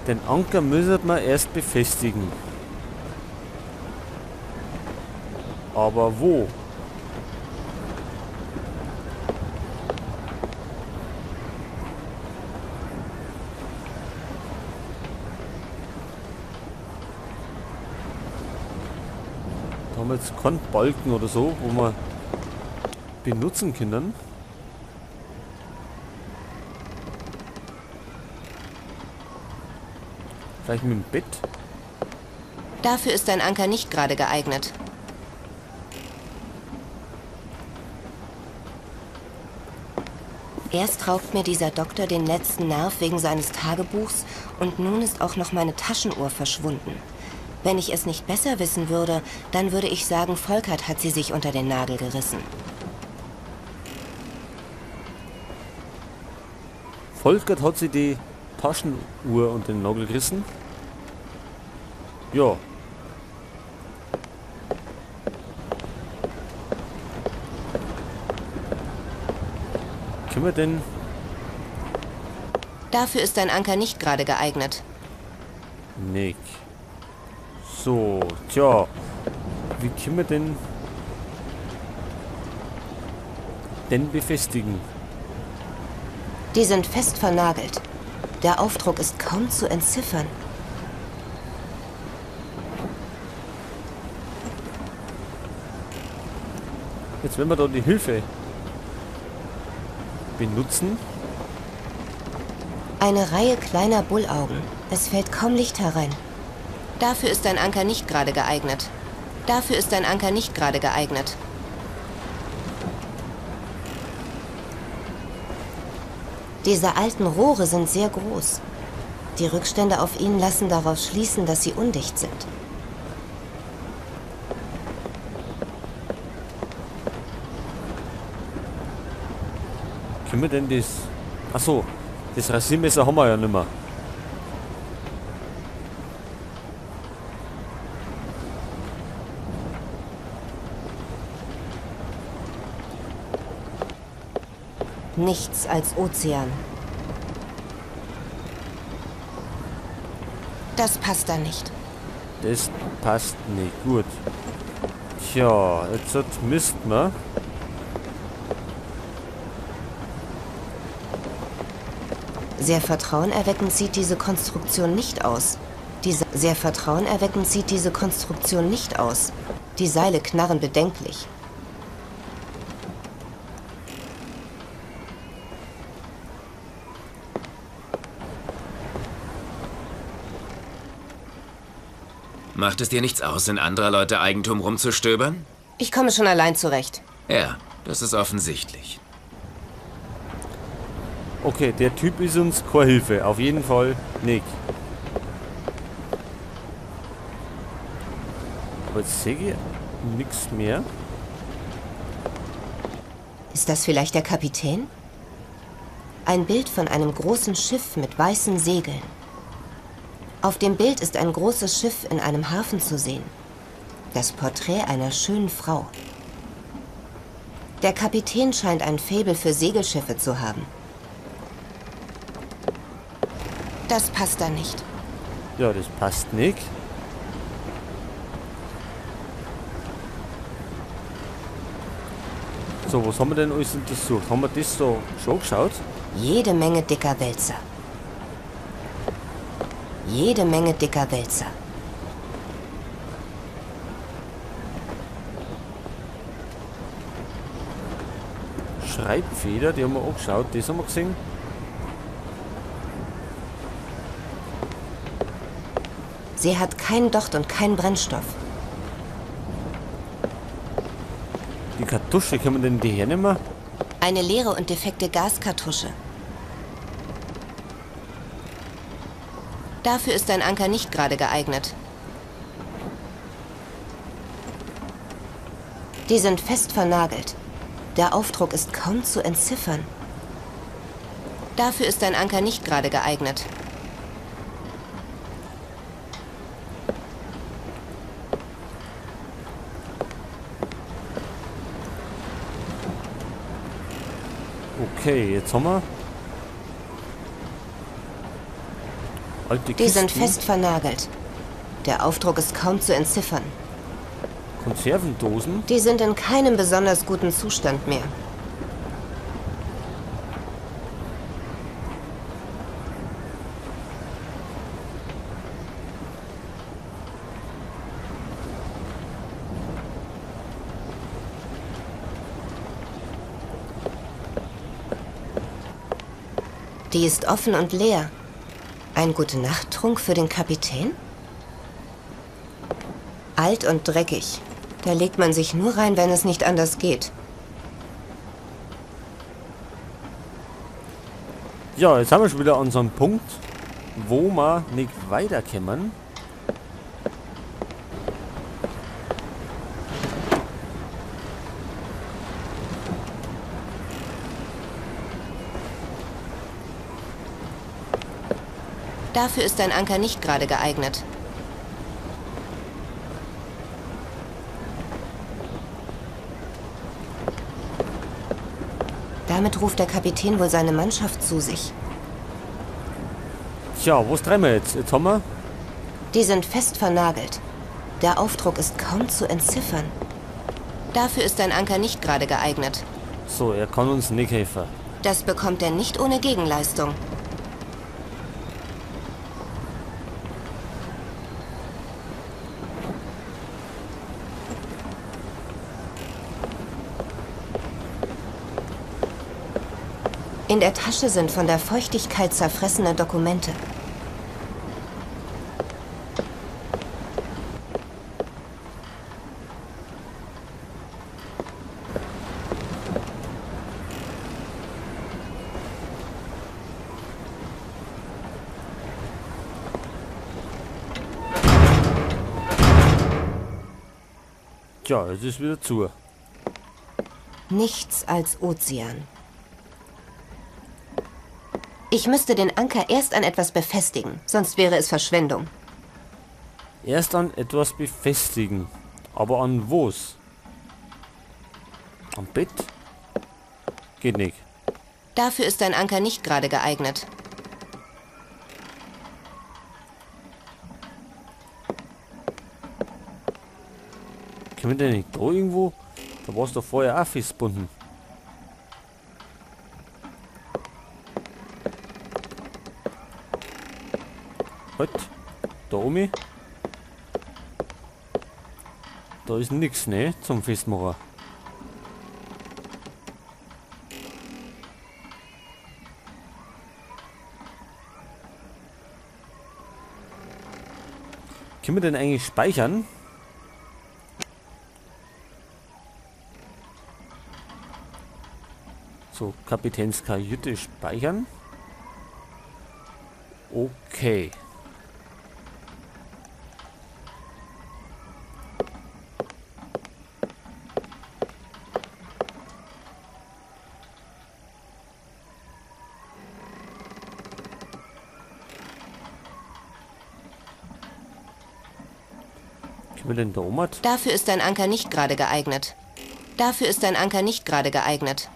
Den Anker müssen wir erst befestigen. Aber wo? Da haben wir jetzt keinen Balken oder so, wo wir benutzen können. Vielleicht mit dem Bett? Dafür ist ein Anker nicht gerade geeignet. Erst raubt mir dieser Doktor den letzten Nerv wegen seines Tagebuchs und nun ist auch noch meine Taschenuhr verschwunden. Wenn ich es nicht besser wissen würde, dann würde ich sagen, Volkert hat sie sich unter den Nagel gerissen. Volkert hat sie die Taschenuhr unter den Nagel gerissen? Ja. Können wir denn... Dafür ist ein Anker nicht gerade geeignet. Nick. So, tja. Wie können wir denn befestigen? Die sind fest vernagelt. Der Aufdruck ist kaum zu entziffern. Jetzt wenn wir da die Hilfe benutzen. Eine Reihe kleiner Bullaugen. Es fällt kaum Licht herein. Dafür ist ein Anker nicht gerade geeignet. Dafür ist ein Anker nicht gerade geeignet. Diese alten Rohre sind sehr groß. Die Rückstände auf ihnen lassen darauf schließen, dass sie undicht sind. Können wir denn das... Achso, das Rasiermesser haben wir ja nicht mehr. Nichts als Ozean. Das passt da nicht. Das passt nicht gut. Tja, jetzt müssten wir... Sehr vertrauenerweckend sieht diese Konstruktion nicht aus. Sehr vertrauenerweckend sieht diese Konstruktion nicht aus. Die Seile knarren bedenklich. Macht es dir nichts aus, in anderer Leute Eigentum rumzustöbern? Ich komme schon allein zurecht. Ja, das ist offensichtlich. Okay, der Typ ist uns keine Hilfe. Auf jeden Fall nicht. Aber jetzt sehe ich nichts mehr. Ist das vielleicht der Kapitän? Ein Bild von einem großen Schiff mit weißen Segeln. Auf dem Bild ist ein großes Schiff in einem Hafen zu sehen. Das Porträt einer schönen Frau. Der Kapitän scheint ein Faible für Segelschiffe zu haben. Das passt da nicht. Ja, das passt nicht. So, was haben wir denn alles untersucht? Haben wir das so schon geschaut? Jede Menge dicker Wälzer. Jede Menge dicker Wälzer. Schreibfeder, die haben wir auch geschaut. Das haben wir gesehen. Sie hat keinen Docht und keinen Brennstoff. Die Kartusche, können wir denn die hernehmen? Eine leere und defekte Gaskartusche. Dafür ist ein Anker nicht gerade geeignet. Die sind fest vernagelt. Der Aufdruck ist kaum zu entziffern. Dafür ist ein Anker nicht gerade geeignet. Okay, jetzt haben wir Alte Die sind Kisten, fest vernagelt. Der Aufdruck ist kaum zu entziffern. Konservendosen. Die sind in keinem besonders guten Zustand mehr. Die ist offen und leer. Ein Gute-Nacht-Trunk für den Kapitän? Alt und dreckig. Da legt man sich nur rein, wenn es nicht anders geht. Ja, jetzt haben wir schon wieder an so einem Punkt, wo wir nicht weiterkommen. Dafür ist ein Anker nicht gerade geeignet. Damit ruft der Kapitän wohl seine Mannschaft zu sich. Tja, was drehen wir jetzt? Jetzt haben wir... Die sind fest vernagelt. Der Aufdruck ist kaum zu entziffern. Dafür ist ein Anker nicht gerade geeignet. So, er kann uns nicht helfen. Das bekommt er nicht ohne Gegenleistung. In der Tasche sind von der Feuchtigkeit zerfressene Dokumente. Tja, es ist wieder zu. Nichts als Ozean. Ich müsste den Anker erst an etwas befestigen, sonst wäre es Verschwendung. Erst an etwas befestigen. Aber an was? Am Bett? Geht nicht. Dafür ist ein Anker nicht gerade geeignet. Können wir denn nicht da irgendwo? Da war es doch vorher auch festgebunden. Halt, da oben. Da ist nichts, ne, zum Festmachen. Können wir denn eigentlich speichern? So, Kapitänskajüte speichern. Okay. Können wir denn da oben? Dafür ist ein Anker nicht gerade geeignet. Dafür ist ein Anker nicht gerade geeignet.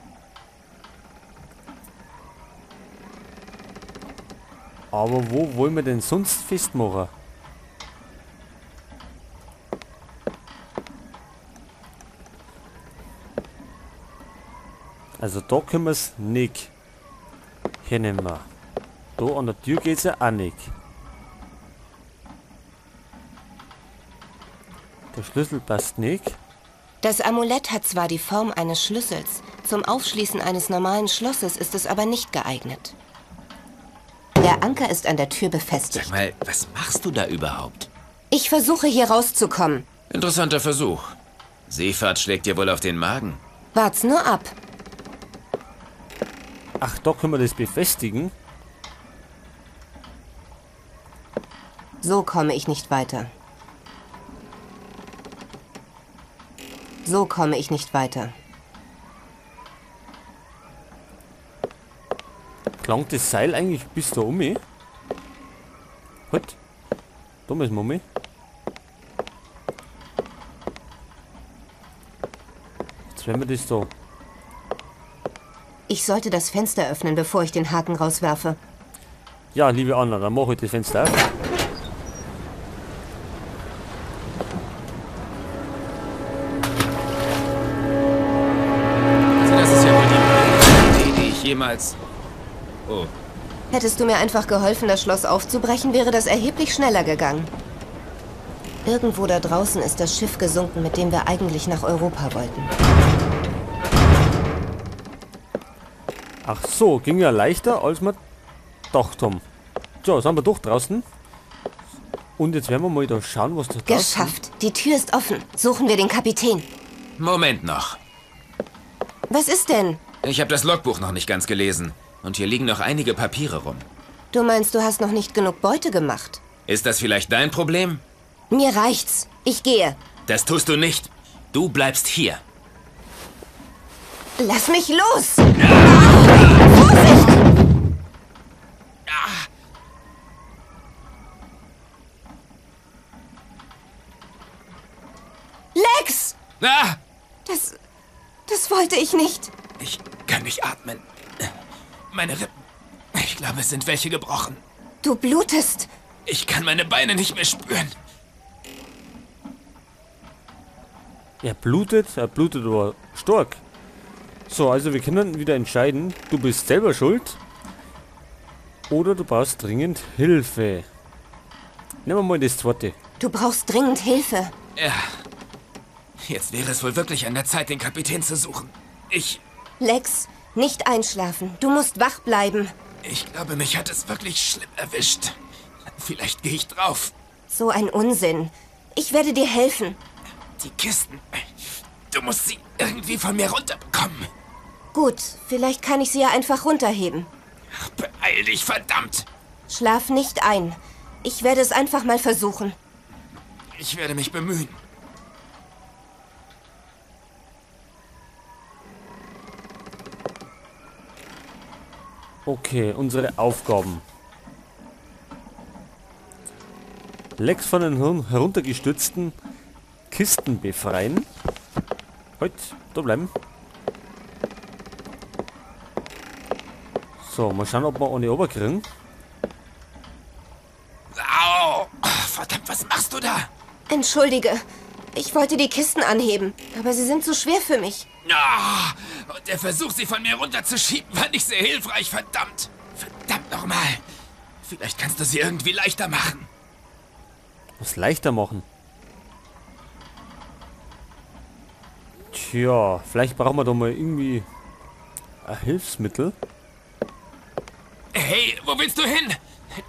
Aber wo wollen wir denn sonst festmachen? Also da können wir es nicht hernehmen. Da an der Tür geht es ja auch nicht. Der Schlüssel passt nicht. Das Amulett hat zwar die Form eines Schlüssels, zum Aufschließen eines normalen Schlosses ist es aber nicht geeignet. Der Anker ist an der Tür befestigt. Sag mal, was machst du da überhaupt? Ich versuche hier rauszukommen. Interessanter Versuch. Seefahrt schlägt dir wohl auf den Magen. Wart's nur ab. Ach, da können wir das befestigen. So komme ich nicht weiter. So komme ich nicht weiter. Klang das Seil eigentlich bis da um? Halt. Da müssen wir um. Jetzt werden wir das da. Ich sollte das Fenster öffnen, bevor ich den Haken rauswerfe. Ja, liebe Anna, dann mache ich das Fenster auf. Also das ist ja wohl die blödeste Idee, die ich jemals... Oh, Hättest du mir einfach geholfen, das Schloss aufzubrechen, wäre das erheblich schneller gegangen. Irgendwo da draußen ist das Schiff gesunken, mit dem wir eigentlich nach Europa wollten. Ach so, ging ja leichter, als wir gedacht haben. So, sind wir doch draußen. Und jetzt werden wir mal da schauen, was da draußen... Geschafft. Die Tür ist offen. Suchen wir den Kapitän. Moment noch. Was ist denn? Ich habe das Logbuch noch nicht ganz gelesen. Und hier liegen noch einige Papiere rum. Du meinst, du hast noch nicht genug Beute gemacht? Ist das vielleicht dein Problem? Mir reicht's. Ich gehe. Das tust du nicht. Du bleibst hier. Lass mich los! Vorsicht! Lex! Ah! Das wollte ich nicht. Ich kann nicht atmen. Meine Rippen. Ich glaube, es sind welche gebrochen. Du blutest. Ich kann meine Beine nicht mehr spüren. Er blutet aber stark. So, also wir können wieder entscheiden, du bist selber schuld oder du brauchst dringend Hilfe. Nehmen wir mal das zweite. Du brauchst dringend Hilfe. Ja. Jetzt wäre es wohl wirklich an der Zeit, den Kapitän zu suchen. Lex, nicht einschlafen. Du musst wach bleiben. Ich glaube, mich hat es wirklich schlimm erwischt. Vielleicht gehe ich drauf. So ein Unsinn. Ich werde dir helfen. Die Kisten. Du musst sie irgendwie von mir runterbekommen. Gut, vielleicht kann ich sie ja einfach runterheben. Ach, beeil dich, verdammt. Schlaf nicht ein. Ich werde es einfach mal versuchen. Ich werde mich bemühen. Okay, unsere Aufgaben. Lex von den heruntergestürzten Kisten befreien. Halt, da bleiben. So, mal schauen, ob wir eine runterkriegen. Au! Verdammt, was machst du da? Entschuldige. Ich wollte die Kisten anheben, aber sie sind zu schwer für mich. Ah, und der Versuch, sie von mir runterzuschieben, war nicht sehr hilfreich, verdammt. Verdammt nochmal. Vielleicht kannst du sie irgendwie leichter machen. Was leichter machen. Tja, vielleicht brauchen wir da mal irgendwie ein Hilfsmittel. Hey, wo willst du hin?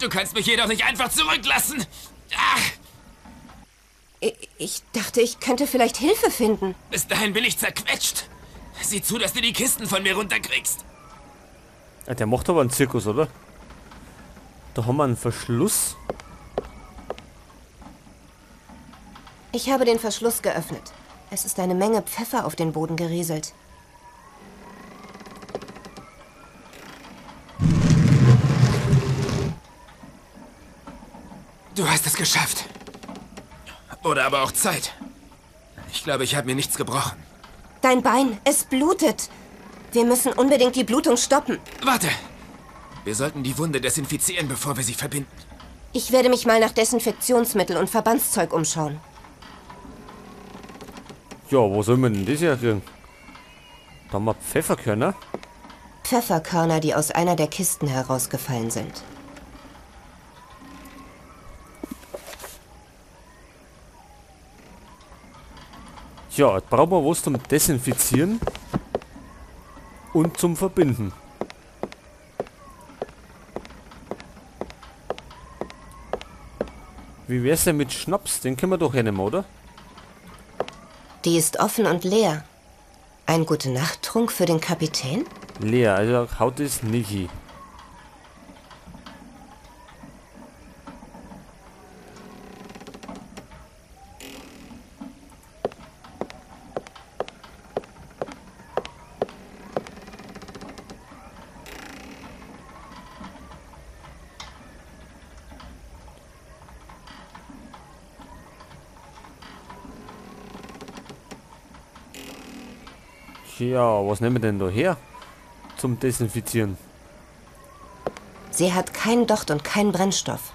Du kannst mich jedoch nicht einfach zurücklassen. Ach, Ich dachte, ich könnte vielleicht Hilfe finden. bis dahin bin ich zerquetscht. Sieh zu, dass du die Kisten von mir runterkriegst. Ja, der macht aber einen Zirkus, oder? Da haben wir einen Verschluss. Ich habe den Verschluss geöffnet. Es ist eine Menge Pfeffer auf den Boden gerieselt. Du hast es geschafft. Oder aber auch Zeit. Ich glaube, ich habe mir nichts gebrochen. Dein Bein, es blutet. Wir müssen unbedingt die Blutung stoppen. Warte. Wir sollten die Wunde desinfizieren, bevor wir sie verbinden. Ich werde mich mal nach Desinfektionsmittel und Verbandszeug umschauen. Ja, wo soll man denn das herkriegen? Da haben wir Pfefferkörner. Pfefferkörner, die aus einer der Kisten herausgefallen sind. Ja, jetzt brauchen wir was zum Desinfizieren und zum Verbinden. Wie wär's denn mit Schnaps? Den können wir doch hernehmen, oder? Die ist offen und leer. Ein Gute-Nacht-Trunk für den Kapitän? Leer, also haut es Niki. Ja, was nehmen wir denn da her zum Desinfizieren? Sie hat keinen Docht und keinen Brennstoff.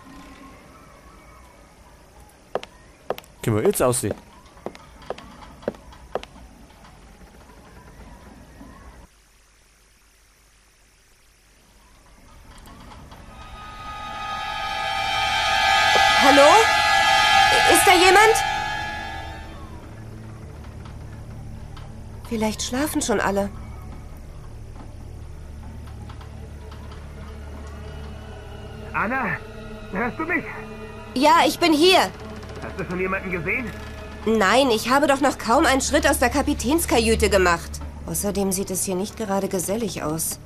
Können wir jetzt aussehen? Hallo? Ist da jemand? Vielleicht schlafen schon alle. Anna, hörst du mich? Ja, ich bin hier. Hast du schon jemanden gesehen? Nein, ich habe doch noch kaum einen Schritt aus der Kapitänskajüte gemacht. Außerdem sieht es hier nicht gerade gesellig aus.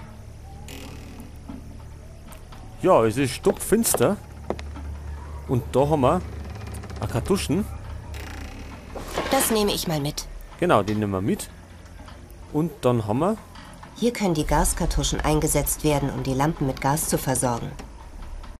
Ja, es ist stockfinster. Und da haben wir Kartuschen. Das nehme ich mal mit. Genau, die nehmen wir mit. Und dann haben wir... Hier können die Gaskartuschen eingesetzt werden, um die Lampen mit Gas zu versorgen.